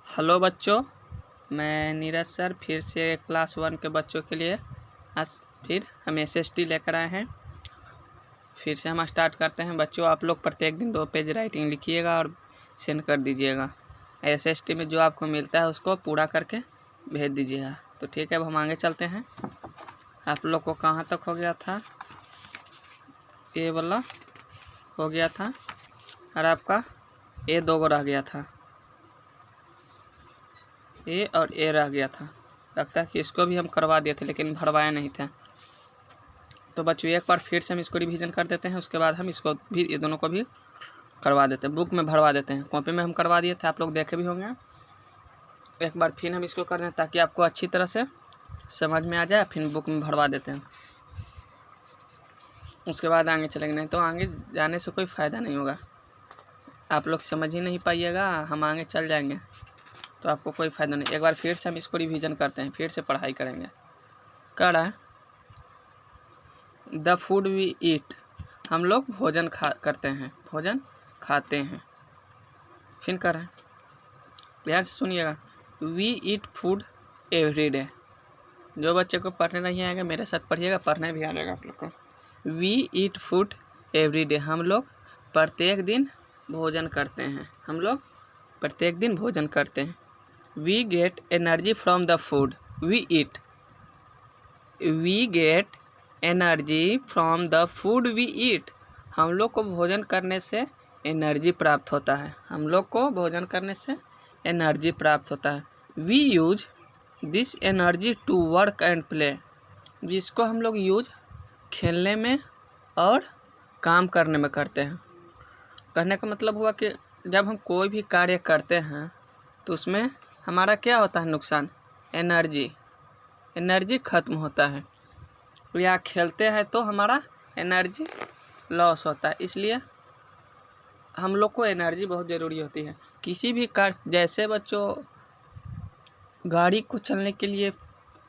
Hello बच्चों, मैं Neeraj sir फिर से क्लास 1 के बच्चों के लिए आज फिर हम SST लेकर आए हैं। फिर से हम स्टार्ट करते हैं। बच्चों, आप लोग प्रत्येक दिन 2 पेज राइटिंग लिखिएगा और सेंड कर दीजिएगा। SST में जो आपको मिलता है उसको पूरा करके भेज दीजिएगा। तो ठीक है, अब हम आगे चलते हैं। आप लोग को कहाँ तक हो गया था? ये वाला हो गया था और आपका ये 2 रह गया था, ए और ए रह गया था। लगता है कि इसको भी हम करवा दिए थे लेकिन भरवाया नहीं था। तो बच्चों, एक बार फिर से हम इसको रिवीजन कर देते हैं। उसके बाद हम इसको भी, ये दोनों को भी करवा देते हैं, बुक में भरवा देते हैं। कॉपी में हम करवा दिए थे, आप लोग देखे भी होंगे। एक बार फिर हम इसको कर दें ताकि आपको अच्छी तरह से समझ में आ जाए। फिर बुक में भरवा देते हैं, उसके बाद आगे चलेंगे। नहीं तो आगे जाने से कोई फ़ायदा नहीं होगा। आप लोग समझ ही नहीं पाइएगा, हम आगे चल जाएंगे तो आपको कोई फ़ायदा नहीं। एक बार फिर से हम इसको रिवीजन करते हैं, फिर से पढ़ाई करेंगे। कह रहा है द फूड वी ईट, हम लोग भोजन करते हैं, भोजन खाते हैं। फिर कर रहे हैं, ध्यान से सुनिएगा। We eat food every day. जो बच्चे को पढ़ने नहीं आएगा मेरे साथ पढ़िएगा, पढ़ने भी आ जाएगा आप लोग को। We eat food every day, हम लोग प्रत्येक दिन भोजन करते हैं। हम लोग प्रत्येक दिन भोजन करते हैं। We get energy from the food we eat. We get energy from the food we eat, हम लोग को भोजन करने से एनर्जी प्राप्त होता है। हम लोग को भोजन करने से एनर्जी प्राप्त होता है। We use this energy to work and play, जिसको हम लोग यूज खेलने में और काम करने में करते हैं। कहने का मतलब हुआ कि जब हम कोई भी कार्य करते हैं तो उसमें हमारा क्या होता है नुकसान? एनर्जी ख़त्म होता है। या खेलते हैं तो हमारा एनर्जी लॉस होता है। इसलिए हम लोग को एनर्जी बहुत ज़रूरी होती है किसी भी कार्य। जैसे बच्चों, गाड़ी को चलने के लिए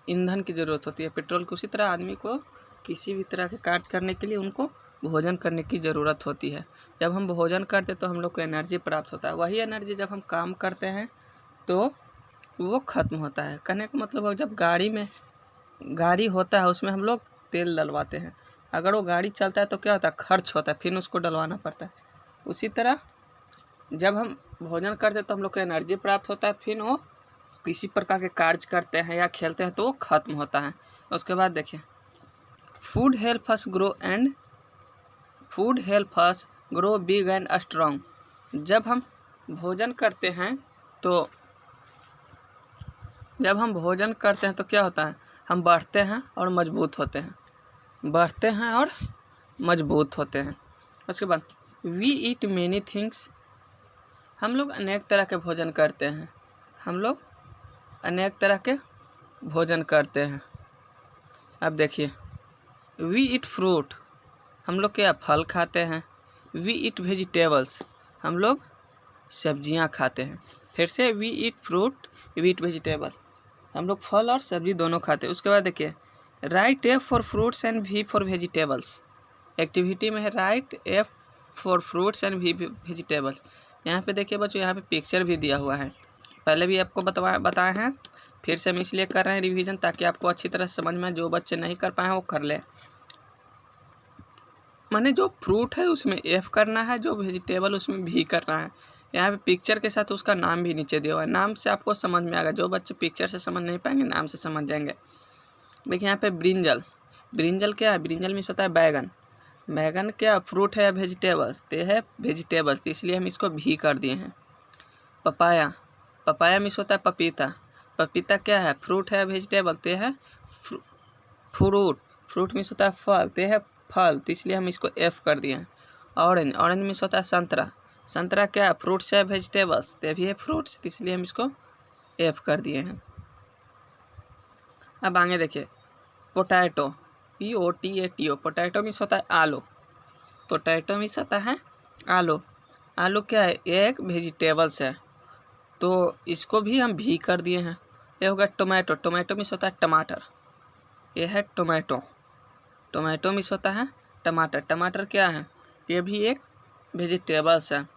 ईंधन की ज़रूरत होती है, पेट्रोल की, उसी तरह आदमी को किसी भी तरह के कार्य करने के लिए उनको भोजन करने की ज़रूरत होती है। जब हम भोजन करते तो हम लोग को एनर्जी प्राप्त होता है। वही एनर्जी जब हम काम करते हैं तो वो ख़त्म होता है। कहने का मतलब है, जब गाड़ी होता है उसमें हम लोग तेल डलवाते हैं। अगर वो गाड़ी चलता है तो क्या होता है? खर्च होता है, फिर उसको डलवाना पड़ता है। उसी तरह जब हम भोजन करते हैं तो हम लोग को एनर्जी प्राप्त होता है, फिर वो किसी प्रकार के कार्य करते हैं या खेलते हैं तो वो ख़त्म होता है। उसके बाद देखिए, food help us grow big and strong. जब हम भोजन करते हैं तो क्या होता है? हम बढ़ते हैं और मजबूत होते हैं, उसके बाद वी ईट मैनी थिंग्स, हम लोग अनेक तरह के भोजन करते हैं। अब देखिए, वी ईट फ्रूट, हम लोग क्या फल खाते हैं। वी ईट वेजिटेबल्स, हम लोग सब्जियां खाते हैं। फिर से we eat fruit, we eat vegetable, हम लोग फल और सब्जी दोनों खाते हैं। उसके बाद देखिए, right F for fruits and V for vegetables. Activity में है right F for fruits and V vegetables. यहाँ पे देखिए बच्चों, यहाँ पे पिक्चर भी दिया हुआ है। पहले भी आपको बताए हैं, फिर से हम इसलिए कर रहे हैं रिवीजन ताकि आपको अच्छी तरह से समझ में। जो बच्चे नहीं कर पाए वो कर ले। माने जो फ्रूट है उसमें F करना है, जो वेजिटेबल उसमें V करना है। यहाँ पे पिक्चर के साथ उसका नाम भी नीचे दिया हुआ है। नाम से आपको समझ में आएगा। जो बच्चे पिक्चर से समझ नहीं पाएंगे नाम से समझ जाएंगे। देखिए यहाँ पे ब्रिंजल क्या है? ब्रिंजल मीन्स होता है बैगन। बैगन क्या फ्रूट है या वेजिटेबल्स? ते है वेजिटेबल्स, तो इसलिए हम इसको भी कर दिए हैं। पपाया मीन्स होता है पपीता क्या है? फ्रूट है या वेजिटेबल? ते है फ्रूट मीन्स होता है फल, ते है फल, तो इसलिए हम इसको F कर दिए हैं। ऑरेंज मीन्स होता है संतरा क्या है? फ्रूट्स है वेजिटेबल्स? ते भी है फ्रूट्स, तो इसलिए हम इसको F कर दिए हैं। अब आगे देखिए, पोटैटो, POTATO, पोटैटो मीन्स होता है आलू। आलू क्या है? एक वेजिटेबल्स है, तो इसको भी हम भी कर दिए हैं। ये हो गया टोमेटो मीन्स होता है टमाटर। ये है टोमेटो मीन्स होता है टमाटर क्या है? ये भी एक वेजिटेबल्स है।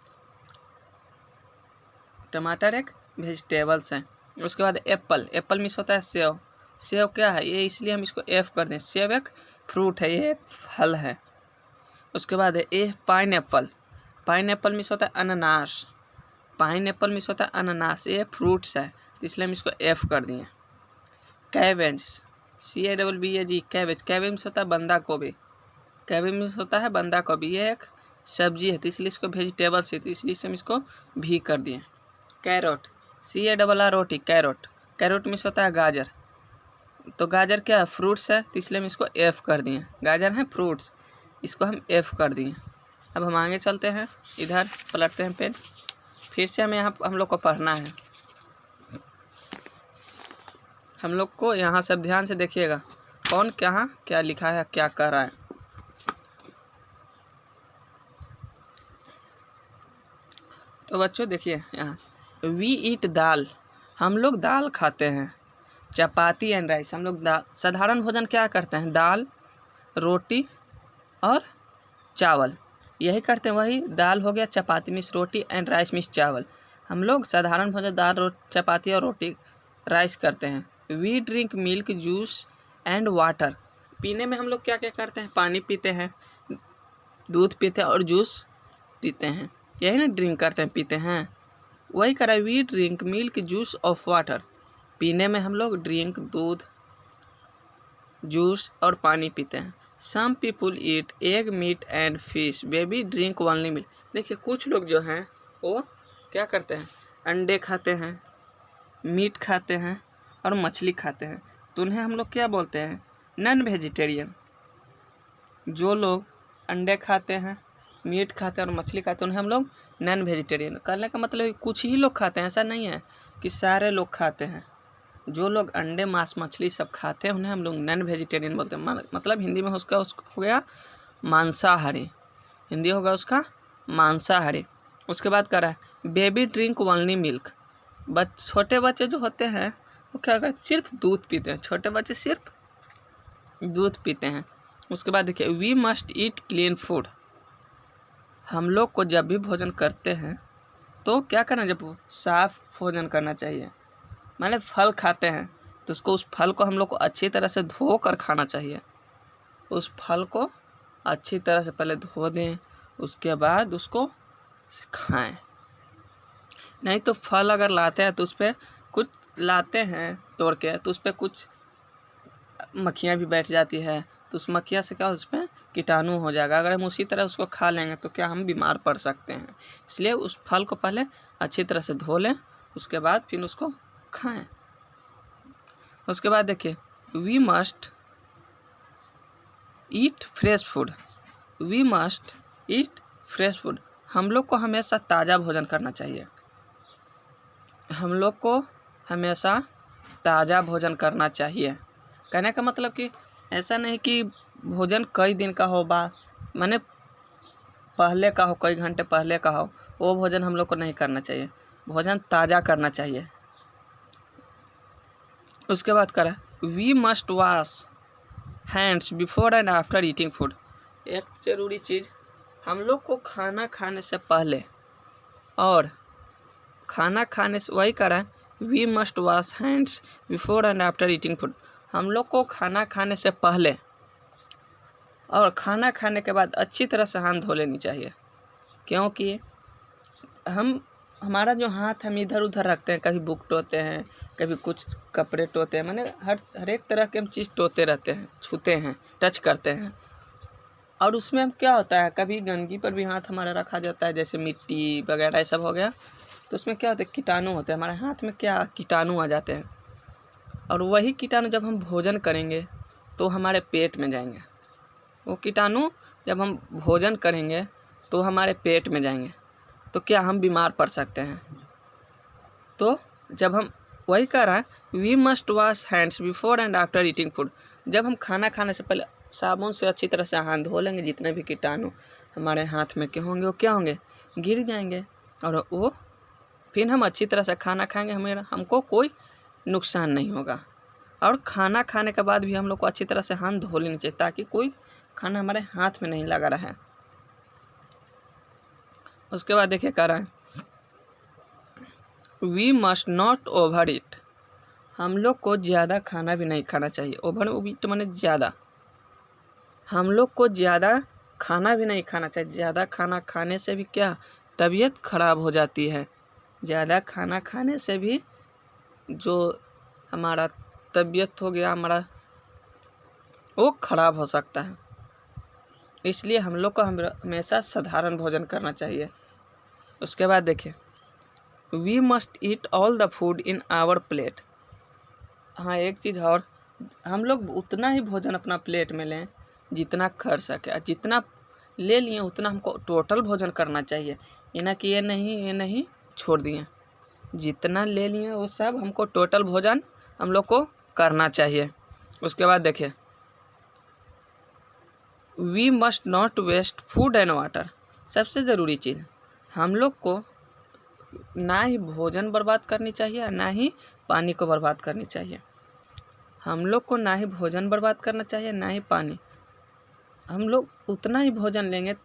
टमाटर एक वेजिटेबल्स हैं। उसके बाद एप्पल, एप्पल मीन्स होता है सेव, सेव क्या है ये, इसलिए हम इसको एफ कर दें, सेव एक फ्रूट है, ये एक फल है। उसके बाद है ए पाइनएप्पल, पाइनएप्पल मीन्स होता है अनानास, पाइनएप्पल मीन्स होता है अनानास, ये फ्रूट्स है तो इसलिए हम इसको एफ कर दिए। Cabbage, CABBAG cabbage, cabbage means होता है बंदा गोभी, कैबेज मीन्स होता है बंदा गोभी, ये एक सब्जी है तो इसलिए इसको वेजिटेबल्स है तो इसलिए हम इसको भी कर दिए। Carrot, CARROT carrot, carrot means होता है गाजर, तो गाजर क्या है फ्रूट्स है तो इसलिए हम इसको एफ कर दिए, गाजर है फ्रूट्स, इसको हम एफ कर दिए। अब हम आगे चलते हैं, इधर पलटते हैं पेज, फिर से हमें यहाँ हम लोग को पढ़ना है। हम लोग को यहाँ सब ध्यान से देखिएगा कौन कहाँ क्या लिखा है, क्या कर रहा है। तो बच्चों देखिए यहाँ से, वी ईट दाल, हम लोग दाल खाते हैं। चपाती एंड राइस, हम लोग दाल, साधारण भोजन क्या करते हैं, दाल रोटी और चावल, यही करते हैं, वही दाल हो गया, chapati means roti and rice means chawal. हम लोग साधारण भोजन दाल चपाती और रोटी राइस करते हैं। We drink milk juice and water, पीने में हम लोग क्या क्या करते हैं, पानी पीते हैं, दूध पीते हैं और जूस पीते हैं, यही ना ड्रिंक करते हैं, पीते हैं, वही करा। We drink milk juice of water, पीने में हम लोग ड्रिंक दूध जूस और पानी पीते हैं। Some people eat egg meat and fish, baby drink only milk, देखिए कुछ लोग जो हैं वो क्या करते हैं, अंडे खाते हैं, मीट खाते हैं और मछली खाते हैं, तो उन्हें हम लोग क्या बोलते हैं, नॉन वेजिटेरियन। जो लोग अंडे खाते हैं, मीट खाते हैं और मछली खाते हैं उन्हें हम लोग नॉन वेजिटेरियन, कहने का मतलब है कुछ ही लोग खाते हैं, ऐसा नहीं है कि सारे लोग खाते हैं। जो लोग अंडे मांस मछली सब खाते हैं उन्हें हम लोग नॉन वेजिटेरियन बोलते हैं, मतलब हिंदी में उसका हो गया मांसाहारी, हिंदी होगा उसका मांसाहारी। उसके बाद कह रहा है बेबी ड्रिंक ओनली मिल्क, छोटे बच्चे जो होते हैं वो क्या करते हैं, सिर्फ दूध पीते हैं, छोटे बच्चे सिर्फ दूध पीते हैं। उसके बाद देखिए we must eat clean food, हम लोग को जब भी भोजन करते हैं तो क्या करना, जब साफ भोजन करना चाहिए, मतलब फल खाते हैं तो उसको, उस फल को हम लोग को अच्छी तरह से धो कर खाना चाहिए, उस फल को अच्छी तरह से पहले धो दें, उसके बाद उसको खाएं। नहीं तो फल अगर लाते हैं तो उस पर कुछ लाते हैं तोड़ के तो उस पर कुछ मक्खियाँ भी बैठ जाती है, तो उस मक्खियाँ से क्या उस पर कीटाणु हो जाएगा, अगर हम उसी तरह उसको खा लेंगे तो क्या हम बीमार पड़ सकते हैं, इसलिए उस फल को पहले अच्छी तरह से धो लें, उसके बाद फिर उसको खाएं। उसके बाद देखिए we must eat fresh food, we must eat fresh food, हम लोग को हमेशा ताज़ा भोजन करना चाहिए, हम लोग को हमेशा ताज़ा भोजन करना चाहिए। कहने का मतलब कि ऐसा नहीं कि भोजन कई दिन का हो, माने पहले का हो, कई घंटे पहले का हो, वो भोजन हम लोग को नहीं करना चाहिए, भोजन ताज़ा करना चाहिए। उसके बाद करा we must wash hands before and after eating food, एक ज़रूरी चीज़, हम लोग को खाना खाने से पहले और खाना खाने से, वही करा we must wash hands before and after eating food, हम लोग को खाना खाने से पहले और खाना खाने के बाद अच्छी तरह से हाथ धो लेनी चाहिए, क्योंकि हमारा जो हाथ हम इधर उधर रखते हैं, कभी बुक टोते हैं, कभी कुछ कपड़े टोते हैं, माने हर एक तरह के हम चीज़ टोते रहते हैं, छूते हैं, टच करते हैं, और उसमें हम क्या होता है, कभी गंदगी पर भी हाथ हमारा रखा जाता है, जैसे मिट्टी वगैरह ये सब हो गया, तो उसमें क्या होता है, कीटाणु होते हैं, हमारे हाथ में क्या कीटाणु आ जाते हैं, और वही कीटाणु जब हम भोजन करेंगे तो हमारे पेट में जाएंगे, वो कीटाणु जब हम भोजन करेंगे तो हमारे पेट में जाएंगे, तो क्या हम बीमार पड़ सकते हैं। तो जब हम, वही कह रहा है we must wash hands before and after eating food, जब हम खाना खाने से पहले साबुन से अच्छी तरह से हाथ धो लेंगे, जितने भी कीटाणु हमारे हाथ में के होंगे वो क्या होंगे, गिर जाएंगे, और वो फिर हम अच्छी तरह से खाना खाएंगे, हमको कोई नुकसान नहीं होगा। और खाना खाने के बाद भी हम लोग को अच्छी तरह से हाथ धो लेनी चाहिए, ताकि कोई खाना हमारे हाथ में नहीं लगा रहे। उसके बाद देखिए कह रहा है we must not over eat, हम लोग को ज़्यादा खाना भी नहीं खाना चाहिए। ओवर ईट माने ज़्यादा, हम लोग को ज़्यादा खाना भी नहीं खाना चाहिए। ज़्यादा खाना खाने से भी क्या, तबीयत खराब हो जाती है। ज़्यादा खाना खाने से भी जो हमारा तबीयत हो गया हमारा, वो खराब हो सकता है। इसलिए हम लोग को हमेशा साधारण भोजन करना चाहिए। उसके बाद देखिए, we must eat all the food in our plate. हाँ, एक चीज़ और, हम लोग उतना ही भोजन अपना प्लेट में लें जितना कर सके। जितना ले लिए उतना हमको टोटल भोजन करना चाहिए। ये ना कि ये नहीं छोड़ दिए। जितना ले लिए वो सब हमको टोटल भोजन हम लोग को करना चाहिए। उसके बाद देखिए, we must not waste food and water. सबसे ज़रूरी चीज़, हम लोग को ना ही भोजन बर्बाद करनी चाहिए ना ही पानी को बर्बाद करनी चाहिए। हम लोग को ना ही भोजन बर्बाद करना चाहिए ना ही पानी। हम लोग उतना ही भोजन लेंगे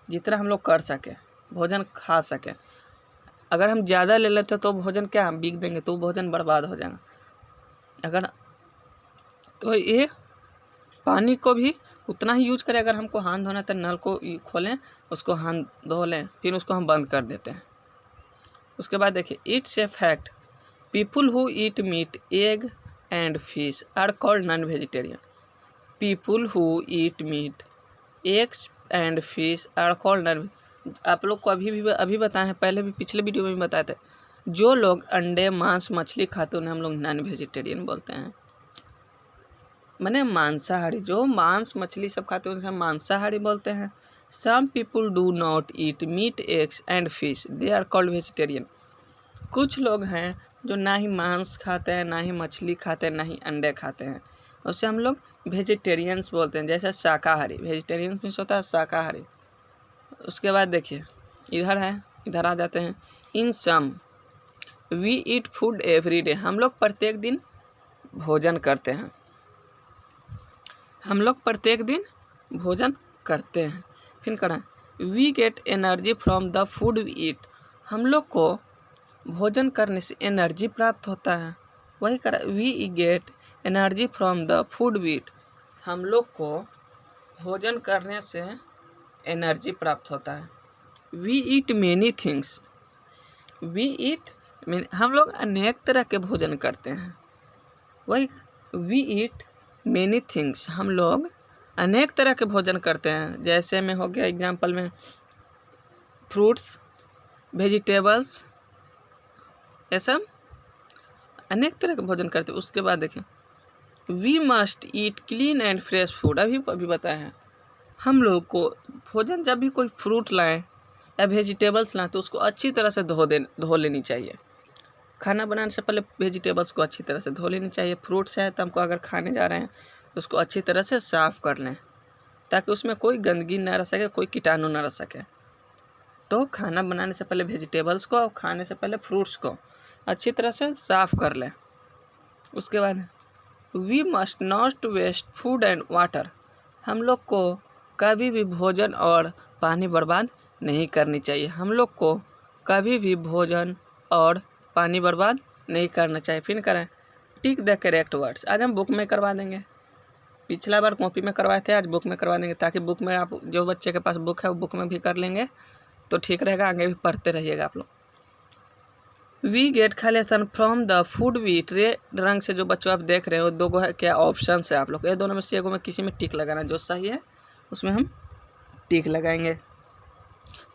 जितना हम लोग कर सके, भोजन खा सके। अगर हम ज़्यादा ले लेते तो भोजन क्या हम बिक देंगे तो भोजन बर्बाद हो जाएगा। अगर तो ये पानी को भी उतना ही यूज करें। अगर हमको हाथ धोना है तो नल को खोलें, उसको हाथ धो लें, फिर उसको हम बंद कर देते हैं। उसके बाद देखिए, it's a fact people who eat meat egg and fish are called non vegetarian. People who eat meat eggs and fish are called non. आप लोग को अभी बताए हैं, पहले भी पिछले वीडियो में भी बताए थे, जो लोग अंडे मांस मछली खाते हैं उन्हें हम लोग नॉन वेजिटेरियन बोलते हैं। माने मांसाहारी, जो मांस मछली सब खाते हैं उन्हें हम मांसाहारी बोलते हैं। Some people do not eat meat eggs and fish, they are called vegetarian. कुछ लोग हैं जो ना ही मांस खाते हैं, ना ही मछली खाते हैं, ना ही अंडे खाते हैं, उसे हम लोग वेजिटेरियंस बोलते हैं। जैसे शाकाहारी, वेजिटेरियन मीन्स होता है शाकाहारी। उसके बाद देखिए, इधर आ जाते हैं। In sum we eat food every day, हम लोग प्रत्येक दिन भोजन करते हैं। हम लोग प्रत्येक दिन भोजन करते हैं। फिर करें, we get energy from the food we eat, हम लोग को भोजन करने से एनर्जी प्राप्त होता है। वही करें, we get energy from the food we eat, हम लोग को भोजन करने से एनर्जी प्राप्त होता है। We eat many things, we eat, हम लोग अनेक तरह के भोजन करते हैं। वही, वी ईट मेनी थिंग्स, हम लोग अनेक तरह के भोजन करते हैं। जैसे में हो गया एग्जाम्पल में फ्रूट्स, वेजिटेबल्स, ये सब अनेक तरह के भोजन करते हैं। उसके बाद देखिए, we must eat clean and fresh food, अभी बताए हैं। हम लोग को भोजन, जब भी कोई फ्रूट लाएं या वेजिटेबल्स लाएं तो उसको अच्छी तरह से धो लेनी चाहिए। खाना बनाने से पहले वेजिटेबल्स को अच्छी तरह से धो लेनी चाहिए। फ्रूट्स है तो हमको अगर खाने जा रहे हैं तो उसको अच्छी तरह से साफ़ कर लें ताकि उसमें कोई गंदगी ना रह सके, कोई कीटाणु ना रह सके। तो खाना बनाने से पहले वेजिटेबल्स को और खाने से पहले फ्रूट्स को अच्छी तरह से साफ़ कर लें। उसके बाद we must not waste food and water, हम लोग को कभी भी भोजन और पानी बर्बाद नहीं करनी चाहिए। हम लोग को कभी भी भोजन और पानी बर्बाद नहीं करना चाहिए। फिर करें, टिक द करेक्ट वर्ड्स, आज हम बुक में करवा देंगे। पिछला बार कॉपी में करवाए थे, आज बुक में करवा देंगे ताकि बुक में, आप जो बच्चे के पास बुक है वो बुक में भी कर लेंगे तो ठीक रहेगा, आगे भी पढ़ते रहिएगा आप लोग। We get Khalistan from the food we eat, red रंग से जो बच्चों आप देख रहे हो दो गो है, क्या ऑप्शन है आप लोग, ये दोनों में से एगो में किसी में टिक लगाना, जो सही है उसमें हम टिक लगाएंगे।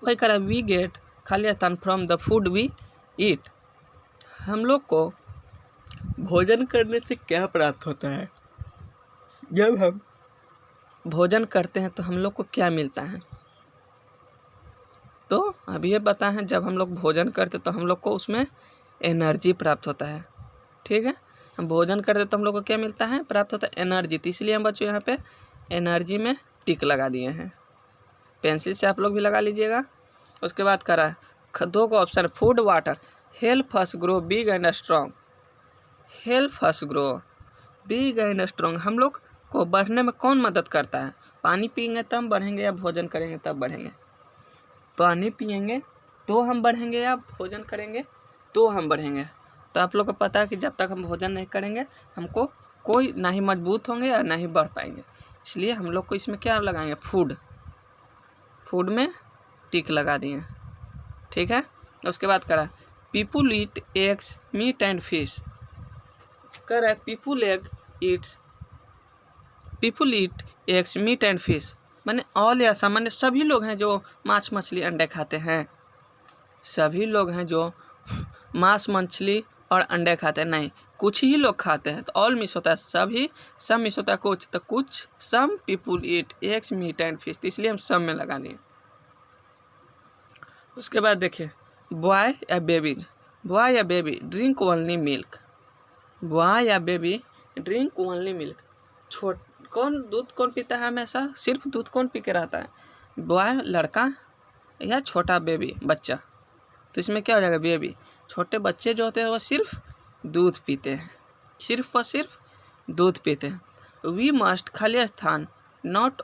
वही करा, we get Khalistan from the food we eat, हम लोग को भोजन करने से क्या प्राप्त होता है। जब हम भोजन करते हैं तो हम लोग को क्या मिलता है, तो अभी ये बताएं हैं, जब हम लोग भोजन करते तो हम लोग को उसमें एनर्जी प्राप्त होता है। ठीक है, हम भोजन करते तो हम लोग को क्या मिलता है, प्राप्त होता है एनर्जी। तो इसलिए हम बच्चों यहाँ पे एनर्जी में टिक लगा दिए हैं। पेंसिल से आप लोग भी लगा लीजिएगा। उसके बाद करा दो का option, food water help us grow big and strong, help us grow big and strong, हम लोग को बढ़ने में कौन मदद करता है। पानी पिएंगे तब बढ़ेंगे या भोजन करेंगे तब बढ़ेंगे। पानी पिएंगे तो हम बढ़ेंगे या भोजन करेंगे तो हम बढ़ेंगे। तो आप लोग को पता है कि जब तक हम भोजन नहीं करेंगे हमको कोई ना ही मजबूत होंगे और ना ही बढ़ पाएंगे। इसलिए हम लोग को इसमें क्या लगाएंगे, फूड में टिक लगा दिए, ठीक है। उसके बाद करा people eat eggs meat and fish, कर रहा है people eat eggs meat and fish, माने ऑल या सामान्य सभी लोग हैं जो मांस मछली अंडे खाते हैं, सभी लोग हैं जो मांस मछली और अंडे खाते हैं, नहीं कुछ ही लोग खाते हैं। तो ऑल मिस होता है सभी, सम मिस होता है कुछ, तो कुछ some people eat eggs meat and fish, तो इसलिए हम सम में लगा दिए। उसके बाद देखिए बॉय या baby drink only milk, boy या बेबी ड्रिंक ओनली मिल्क, दूध कौन पीता है हमेशा, सिर्फ दूध कौन पी के रहता है, बॉय लड़का या छोटा बेबी बच्चा, तो इसमें क्या हो जाएगा बेबी, छोटे बच्चे जो होते हैं वो सिर्फ दूध पीते हैं, सिर्फ और सिर्फ दूध पीते हैं। वी मस्ट खाली स्थान, नॉट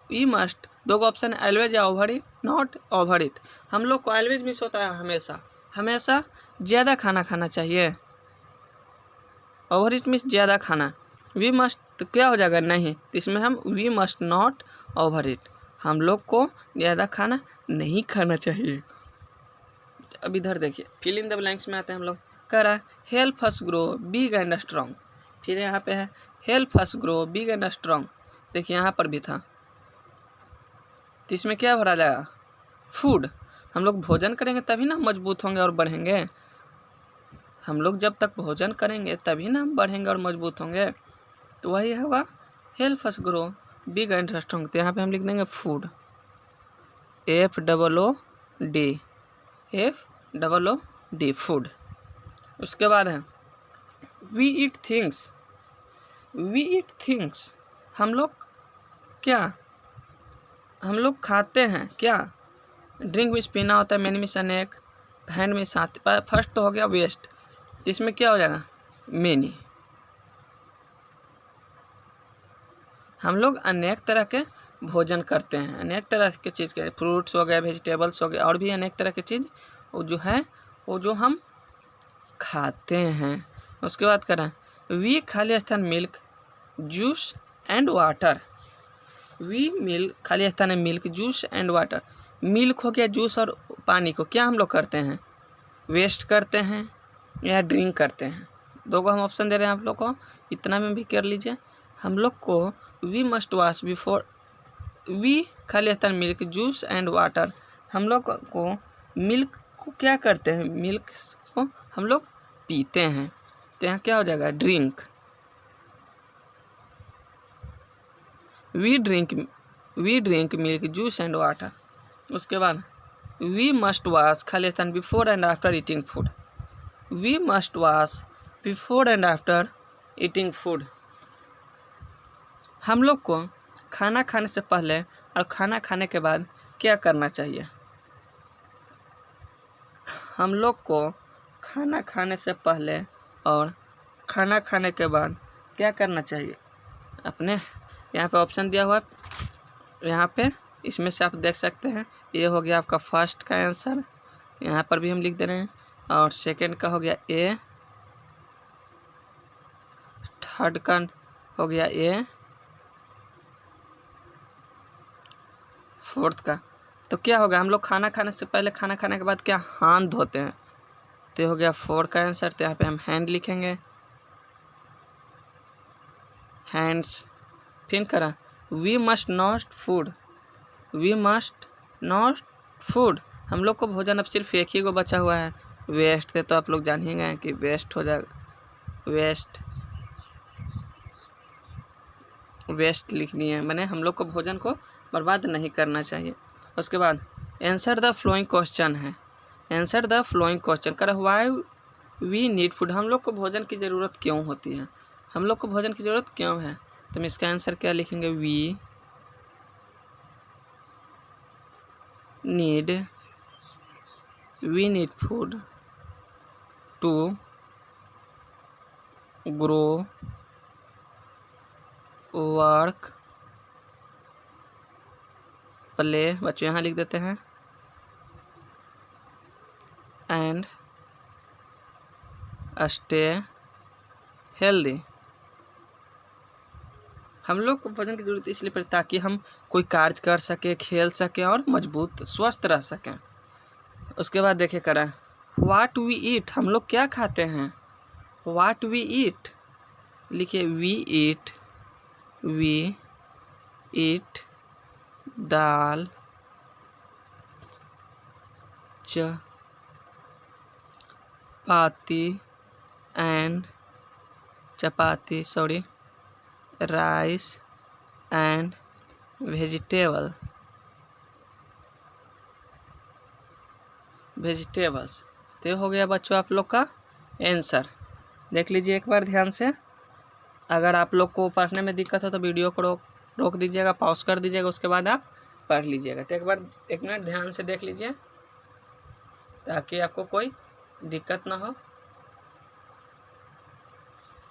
वी मस्ट, दो ऑप्शन है ऑलवेज या over it, not over it, हम लोग को ऑलवेज मिस होता है हमेशा ज़्यादा खाना खाना चाहिए, ओवर इट मीन्स ज़्यादा खाना, वी मस्ट तो क्या हो जाएगा नहीं, तो इसमें हम we must not over it, हम लोग को ज़्यादा खाना नहीं खाना चाहिए। अब इधर देखिए फिल इन द ब्लैंक्स में आते हैं हम लोग, कह रहा है help us grow big and strong, फिर यहाँ पे है help us grow big and strong, देखिए यहाँ पर भी था, तो इसमें क्या भरा जाएगा फूड, हम लोग भोजन करेंगे तभी ना मजबूत होंगे और बढ़ेंगे, हम लोग जब तक भोजन करेंगे तभी ना हम बढ़ेंगे और मजबूत होंगे, तो वही होगा help us grow big and strong, तो यहाँ पे हम लिख देंगे फूड, FOOD फूड। उसके बाद है वी ईट थिंग्स, हम लोग खाते हैं क्या, ड्रिंक में पीना होता है, मैन में अनेक, हैंड में साथ, फर्स्ट तो हो गया वेस्ट, तो इसमें क्या हो जाएगा मैनी, हम लोग अनेक तरह के भोजन करते हैं, अनेक तरह के चीज़ के, फ्रूट्स हो गए, वेजिटेबल्स हो गए, और भी अनेक तरह की चीज़ वो जो हम खाते हैं। उसके बाद करें वी खाली स्थान मिल्क जूस एंड वाटर, खाली स्थान है milk juice and water, milk हो गया जूस और पानी को क्या हम लोग करते हैं वेस्ट करते हैं या ड्रिंक करते हैं, दो को हम ऑप्शन दे रहे हैं आप लोग को, इतना में भी कर लीजिए। हम लोग को we must wash before, we खाली स्थान मिल्क जूस एंड वाटर, हम लोग को मिल्क को क्या करते हैं, मिल्क को हम लोग पीते हैं, तो यहाँ क्या हो जाएगा drink, we drink milk juice and water. उसके बाद वी मस्ट वॉश खाली स्थान before and after eating food, we must wash before and after eating food, हम लोग को खाना खाने से पहले और खाना खाने के बाद क्या करना चाहिए, हम लोग को खाना खाने से पहले और खाना खाने के बाद क्या करना चाहिए, अपने यहाँ पे ऑप्शन दिया हुआ है, यहाँ पे इसमें से आप देख सकते हैं, ये हो गया आपका फर्स्ट का आंसर, यहाँ पर भी हम लिख दे रहे हैं, और सेकंड का हो गया ए, थर्ड का हो गया ए, फोर्थ का, तो क्या होगा हम लोग खाना खाने से पहले खाना खाने के बाद क्या हाथ धोते हैं, तो हो गया 4 का आंसर, तो यहाँ पे हम हैंड लिखेंगे, हैंड्स। फिर करा वी मस्ट नॉट फूड, हम लोग को भोजन अब सिर्फ एक ही को बचा हुआ है, वेस्ट के तो आप लोग जान ही गए कि वेस्ट हो जाएगा, वेस्ट लिख दिए, मैंने हम लोग को भोजन को बर्बाद नहीं करना चाहिए। उसके बाद आंसर द फ्लोइंग क्वेश्चन है, आंसर द फ्लोइंग क्वेश्चन कर व्हाई वी नीड फूड, हम लोग को भोजन की ज़रूरत क्यों होती है, हम लोग को भोजन की ज़रूरत क्यों है, तो हम इसका आंसर क्या लिखेंगे we need food to grow, work, play, बच्चों यहाँ लिख देते हैं, एंड स्टे हेल्दी। हम लोग को भोजन की जरूरत इसलिए पड़ती ताकि हम कोई कार्य कर सके, खेल सकें और मजबूत स्वस्थ रह सकें। उसके बाद देखे करें व्हाट वी ईट, हम लोग क्या खाते हैं। व्हाट वी ईट लिखिए we eat dal chapati rice and vegetables. तो ये हो गया बच्चों आप लोग का आंसर। देख लीजिए एक बार ध्यान से। अगर आप लोग को पढ़ने में दिक्कत हो तो वीडियो को रोक दीजिएगा, पॉज कर दीजिएगा, उसके बाद आप पढ़ लीजिएगा। तो एक मिनट ध्यान से देख लीजिए ताकि आपको कोई दिक्कत ना हो।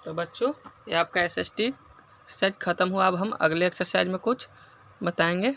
तो बच्चों ये आपका SST एक्सरसाइज ख़त्म हुआ। अब हम अगले एक्सरसाइज में कुछ बताएंगे।